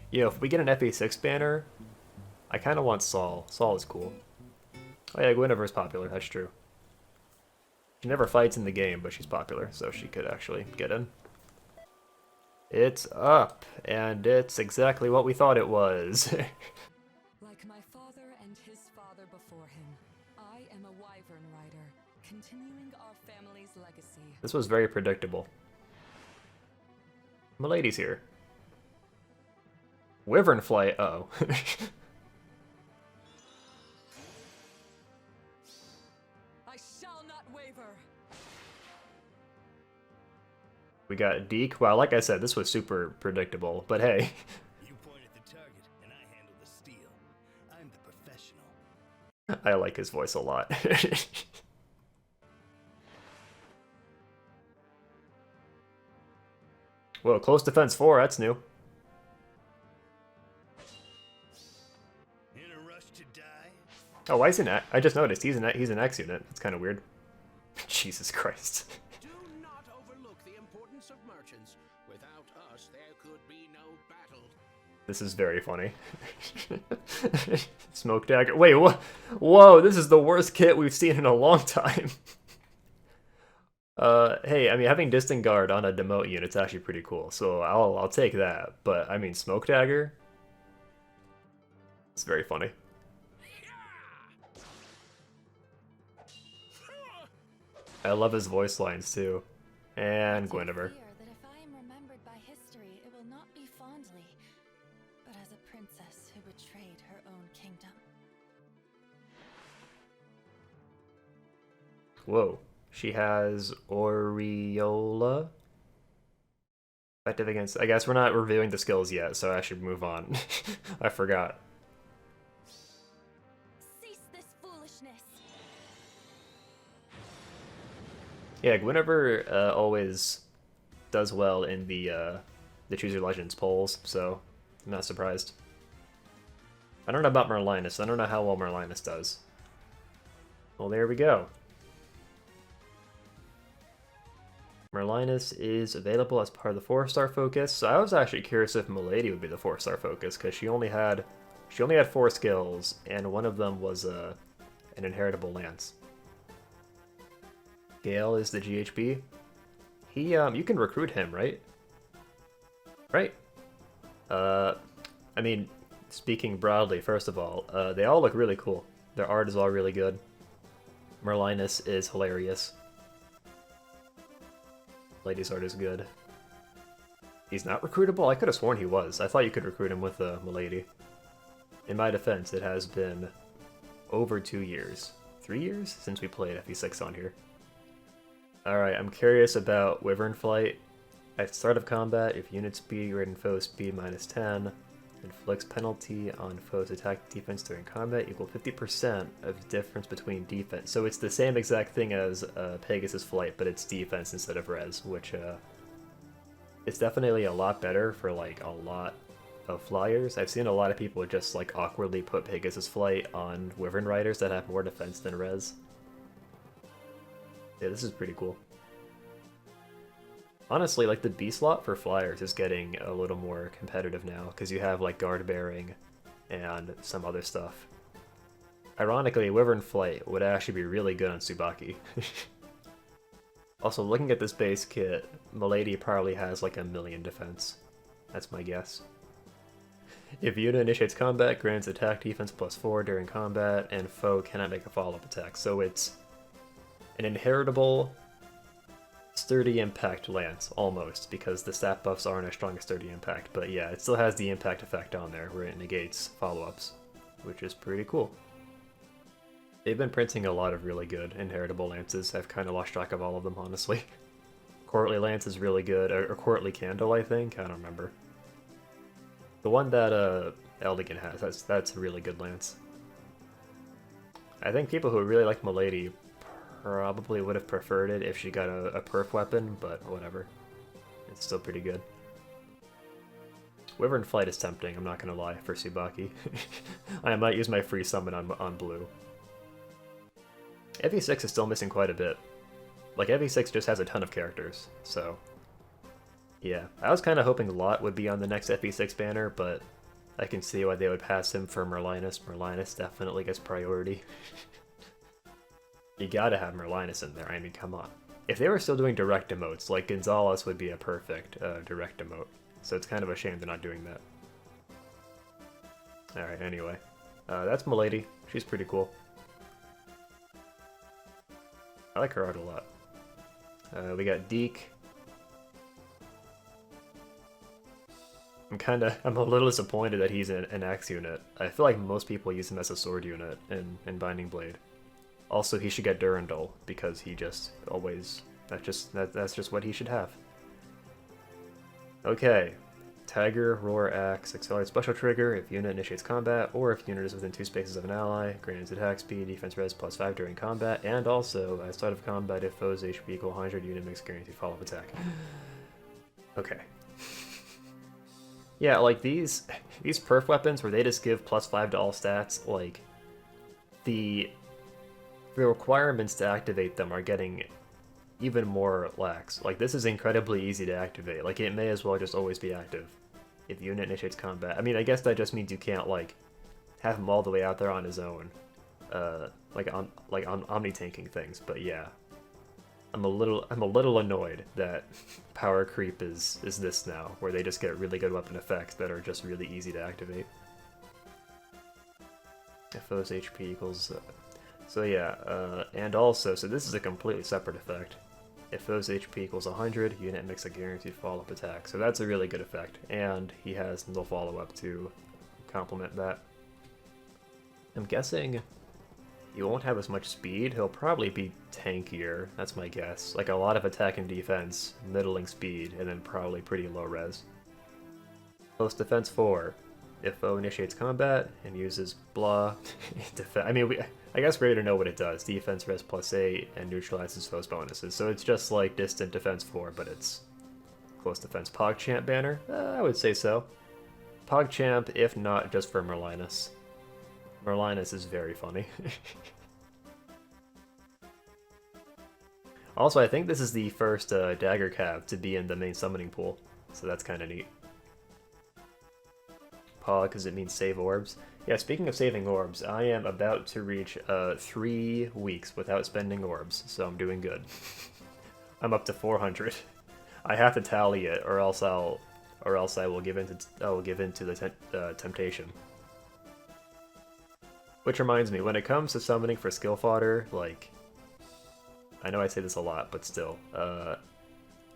You know, if we get an FE6 banner, I kind of want Saul. Saul is cool. Oh yeah, Guinevere's popular, that's true. She never fights in the game, but she's popular, so she could actually get in. It's up, and it's exactly what we thought it was. Like my father and his father before him, I am a wyvern rider, continuing our family's legacy. This was very predictable. Milady's here. Wyvern flight, uh-oh. I shall not waver. We got Deke. Wow, like I said, this was super predictable, but hey. You point at the target, and I handle the steel. I'm the professional. I like his voice a lot. Whoa, close defense 4, that's new. In a rush to die? Oh, why is he an I just noticed he's an X unit. That's kind of weird. Jesus Christ. Do not overlook the importance of merchants. Without us, there could be no battle. This is very funny. Smoke dagger. Wait, what? Whoa, this is the worst kit we've seen in a long time. Hey, I mean, having distant guard on a demote unit's actually pretty cool, so I'll take that. But I mean, smoke dagger. It's very funny. I love his voice lines too, and Guinevere. Fear that if I am remembered by history, it will not be fondly, but as a princess who betrayed her own kingdom. Whoa. She has Aureola. Effective against... I guess we're not reviewing the skills yet, so I should move on. I forgot. Cease this foolishness! Yeah, Guinevere always does well in the Choose Your Legends polls, so I'm not surprised. I don't know about Merlinus. I don't know how well Merlinus does. Well, there we go. Merlinus is available as part of the 4-star focus. So I was actually curious if Milady would be the 4-star focus, because she only had 4 skills, and one of them was an inheritable lance. Gale is the GHB. He you can recruit him, right? Right. I mean, speaking broadly, first of all, they all look really cool. Their art is all really good. Merlinus is hilarious. Lady's art is good. He's not recruitable? I could have sworn he was. I thought you could recruit him with Milady. In my defense, it has been over 2 years. 3 years since we played FE6 on here. Alright, I'm curious about Wyvern Flight. At start of combat, if unit speed greater than foe speed -10, inflicts penalty on foe's attack defense during combat equal 50% of the difference between defense. So it's the same exact thing as Pegasus Flight, but it's defense instead of res, which it's definitely a lot better for like a lot of flyers. I've seen a lot of people just like awkwardly put Pegasus Flight on Wyvern Riders that have more defense than res. Yeah, this is pretty cool. Honestly, like the B slot for flyers is getting a little more competitive now, because you have like guard bearing and some other stuff. Ironically, Wyvern Flight would actually be really good on Tsubaki. Also, looking at this base kit, Milady probably has like 1,000,000 defense. That's my guess. If unit initiates combat, grants attack defense +4 during combat, and foe cannot make a follow-up attack. So it's an inheritable sturdy impact lance, almost, because the stat buffs aren't as strong as sturdy impact, but yeah, it still has the impact effect on there, where it negates follow-ups, which is pretty cool. They've been printing a lot of really good inheritable lances. I've kind of lost track of all of them, honestly. Courtly Lance is really good, or Courtly Candle, I think, I don't remember. The one that Eldigan has, that's a really good lance. I think people who really like Milady probably would have preferred it if she got a perf weapon, but whatever. It's still pretty good. Wyvern Flight is tempting, I'm not gonna lie, for Tsubaki. I might use my free summon on blue. FE6 is still missing quite a bit. Like, FE6 just has a ton of characters, so... Yeah, I was kind of hoping Lot would be on the next FE6 banner, but I can see why they would pass him for Merlinus. Merlinus definitely gets priority. You gotta have Merlinus in there, I mean, come on. If they were still doing direct emotes, like Gonzalez would be a perfect direct emote. So it's kind of a shame they're not doing that. Alright, anyway. That's Milady. She's pretty cool. I like her art a lot. We got Deke. I'm a little disappointed that he's an axe unit. I feel like most people use him as a sword unit in Binding Blade. Also, he should get Durandal, because he just always... That's just what he should have. Okay. Tiger, Roar, Axe, Accelerate Special Trigger if unit initiates combat, or if unit is within 2 spaces of an ally, grants attack speed, defense res +5 during combat, and also, at start of combat, if foes HP equal 100, unit makes guaranteed follow-up attack. Okay. Yeah, like these perf weapons where they just give +5 to all stats, like, the requirements to activate them are getting even more lax. Like, this is incredibly easy to activate. Like, it may as well just always be active if the unit initiates combat. I mean, I guess that just means you can't, like, have him all the way out there on his own, like on omni-tanking things. But yeah, I'm a little annoyed that power creep is this now, where they just get really good weapon effects that are just really easy to activate. If foes HP equals... So yeah, and also, so this is a completely separate effect. If foes HP equals 100, unit makes a guaranteed follow-up attack. So that's a really good effect, and he has the follow-up to complement that. I'm guessing he won't have as much speed. He'll probably be tankier, that's my guess. Like a lot of attack and defense, middling speed, and then probably pretty low res. Close defense 4. If foe initiates combat and uses blah, I mean, I guess we're going to know what it does. Defense res +8 and neutralizes foes bonuses. So it's just like distant defense 4, but it's close defense. PogChamp banner? I would say so. PogChamp, if not just for Merlinus. Merlinus is very funny. Also, I think this is the first Dagger Cav to be in the main summoning pool, so that's kind of neat. Because it means save orbs. Yeah, speaking of saving orbs, I am about to reach 3 weeks without spending orbs, so I'm doing good. I'm up to 400. I have to tally it, or else I will give in to the temptation. Which reminds me, when it comes to summoning for skill fodder, like, I know I say this a lot, but still,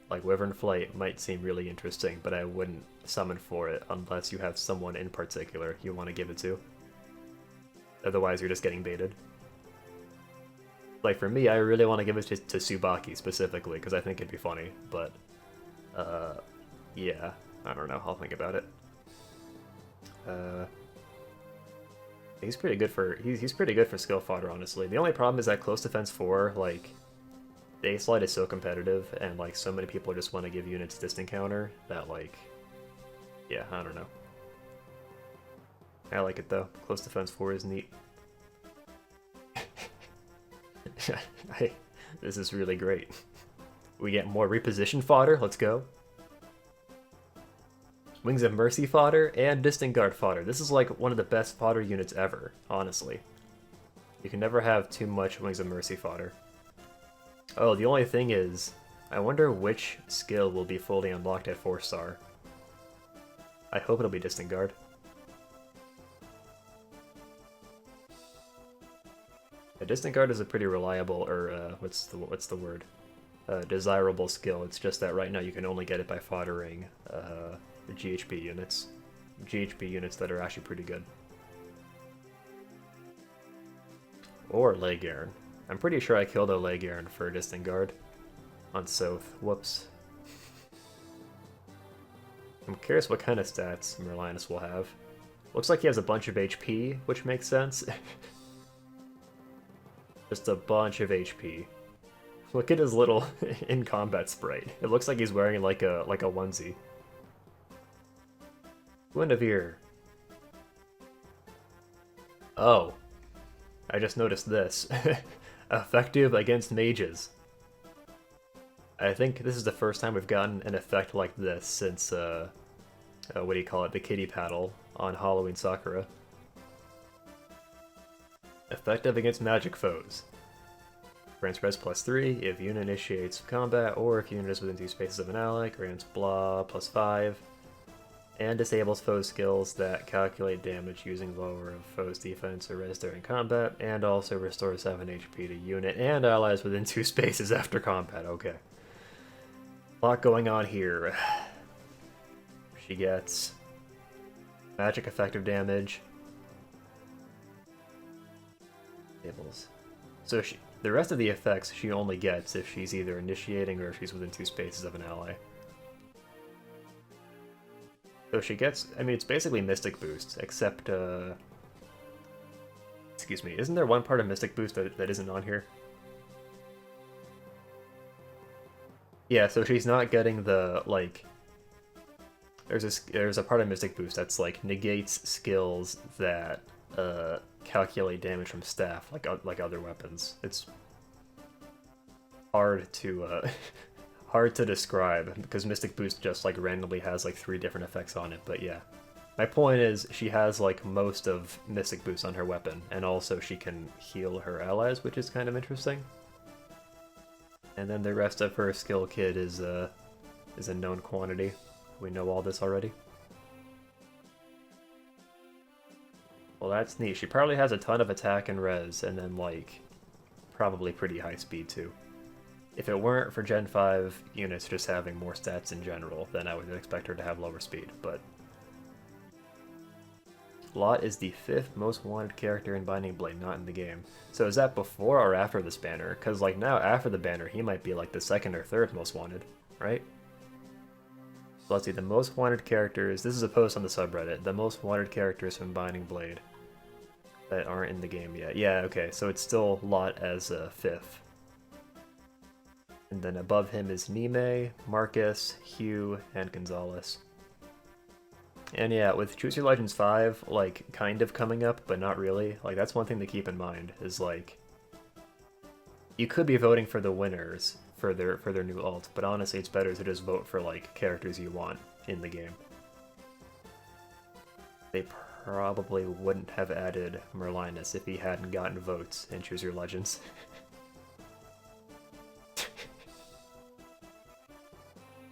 like Wyvern Flight might seem really interesting, but I wouldn't summon for it unless you have someone in particular you want to give it to. Otherwise, you're just getting baited. Like, for me, I really want to give it to Tsubaki specifically, because I think it'd be funny, but, yeah, I don't know, I'll think about it. He's pretty good for, he's pretty good for skill fodder, honestly. The only problem is that close defense 4, like, the A-slide is so competitive, and, like, so many people just want to give units distant counter, that, like, yeah, I don't know. I like it, though. Close defense 4 is neat. This is really great. We get more reposition fodder, let's go. Wings of Mercy fodder, and Distant Guard fodder. This is, like, one of the best fodder units ever, honestly. You can never have too much Wings of Mercy fodder. Oh, the only thing is, I wonder which skill will be fully unlocked at 4-star. I hope it'll be Distant Guard. A Distant Guard is a pretty reliable, or what's the word? Desirable skill. It's just that right now you can only get it by foddering the GHP units. GHP units that are actually pretty good. Or Legairn. I'm pretty sure I killed a Legairn for Distant Guard on Soth. Whoops. I'm curious what kind of stats Merlinus will have. Looks like he has a bunch of HP, which makes sense. Just a bunch of HP. Look at his little in-combat sprite. It looks like he's wearing like a onesie. Guinevere. Oh. I just noticed this. Effective against mages. I think this is the first time we've gotten an effect like this since, what do you call it, the kitty paddle on Halloween Sakura. Effective against magic foes. Grants res +3 if unit initiates combat, or if unit is within 2 spaces of an ally, grants blah +5. And disables foe skills that calculate damage using lower of foe's defense or res during combat, and also restores 7 HP to unit and allies within 2 spaces after combat. Okay. A lot going on here. She gets magic effective damage. Disables. So the rest of the effects she only gets if she's either initiating or if she's within 2 spaces of an ally. So she gets, I mean, it's basically Mystic Boost, except, excuse me, isn't there one part of Mystic Boost that isn't on here? Yeah, so she's not getting the, like, there's a part of Mystic Boost that's, like, negates skills that, calculate damage from staff, like other weapons. It's hard to, hard to describe, because Mystic Boost just like randomly has like 3 different effects on it, but yeah. My point is, she has like most of Mystic Boost on her weapon, and also she can heal her allies, which is kind of interesting. And then the rest of her skill kit is a known quantity. We know all this already. Well, that's neat. She probably has a ton of attack and res, and then like probably pretty high speed too. If it weren't for Gen 5 units just having more stats in general, then I would expect her to have lower speed, but... Lot is the 5th most wanted character in Binding Blade, not in the game. So is that before or after this banner? Because like now, after the banner, he might be like the 2nd or 3rd most wanted, right? So let's see, the most wanted characters... This is a post on the subreddit. The most wanted characters from Binding Blade that aren't in the game yet. Yeah, okay, so it's still Lot as 5th. And then above him is Nime, Marcus, Hugh, and Gonzalez. And yeah, with Choose Your Legends 5, like, kind of coming up, but not really, like, that's one thing to keep in mind, is, like, you could be voting for the winners for their new alt, but honestly, it's better to just vote for, like, characters you want in the game. They probably wouldn't have added Merlinus if he hadn't gotten votes in Choose Your Legends.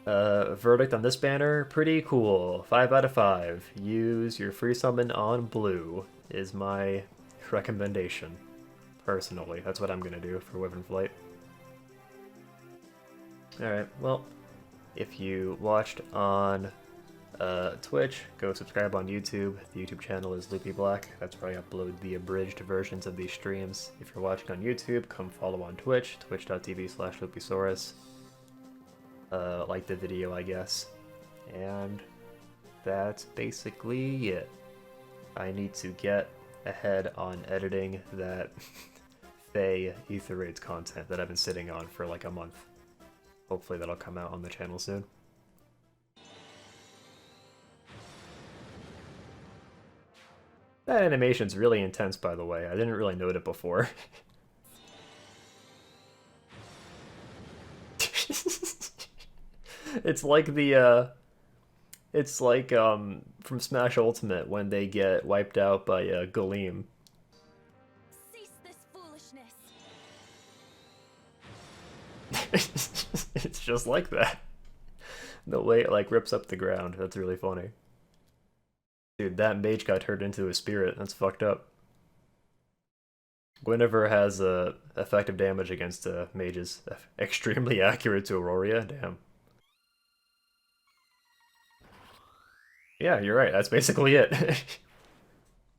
Verdict on this banner, pretty cool. 5 out of 5. Use your free summon on blue is my recommendation. Personally, that's what I'm gonna do for Wyvern Flight. Alright, well, if you watched on Twitch, go subscribe on YouTube. The YouTube channel is Loopy Black. That's where I upload the abridged versions of these streams. If you're watching on YouTube, come follow on Twitch, twitch.tv/Loopysaurus. Like the video, I guess. And that's basically it. I need to get ahead on editing that Fae Ether Raids content that I've been sitting on for like a month. Hopefully that'll come out on the channel soon. That animation's really intense, by the way. I didn't really note it before. It's like the, it's like, from Smash Ultimate when they get wiped out by, Galeem. Cease this foolishness. It's just like that. The way it, like, rips up the ground. That's really funny. Dude, that mage got turned into a spirit. That's fucked up. Guinevere has, effective damage against, mages. Extremely accurate to Auroria. Damn. Yeah, you're right. That's basically it.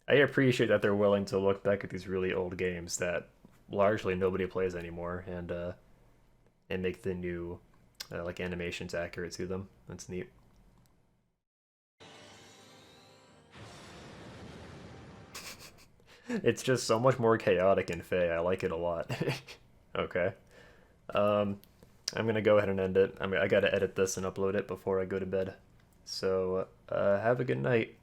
I appreciate that they're willing to look back at these really old games that largely nobody plays anymore and make the new like animations accurate to them. That's neat. It's just so much more chaotic in Fae. I like it a lot. Okay. I'm gonna go ahead and end it. I gotta edit this and upload it before I go to bed. So, have a good night.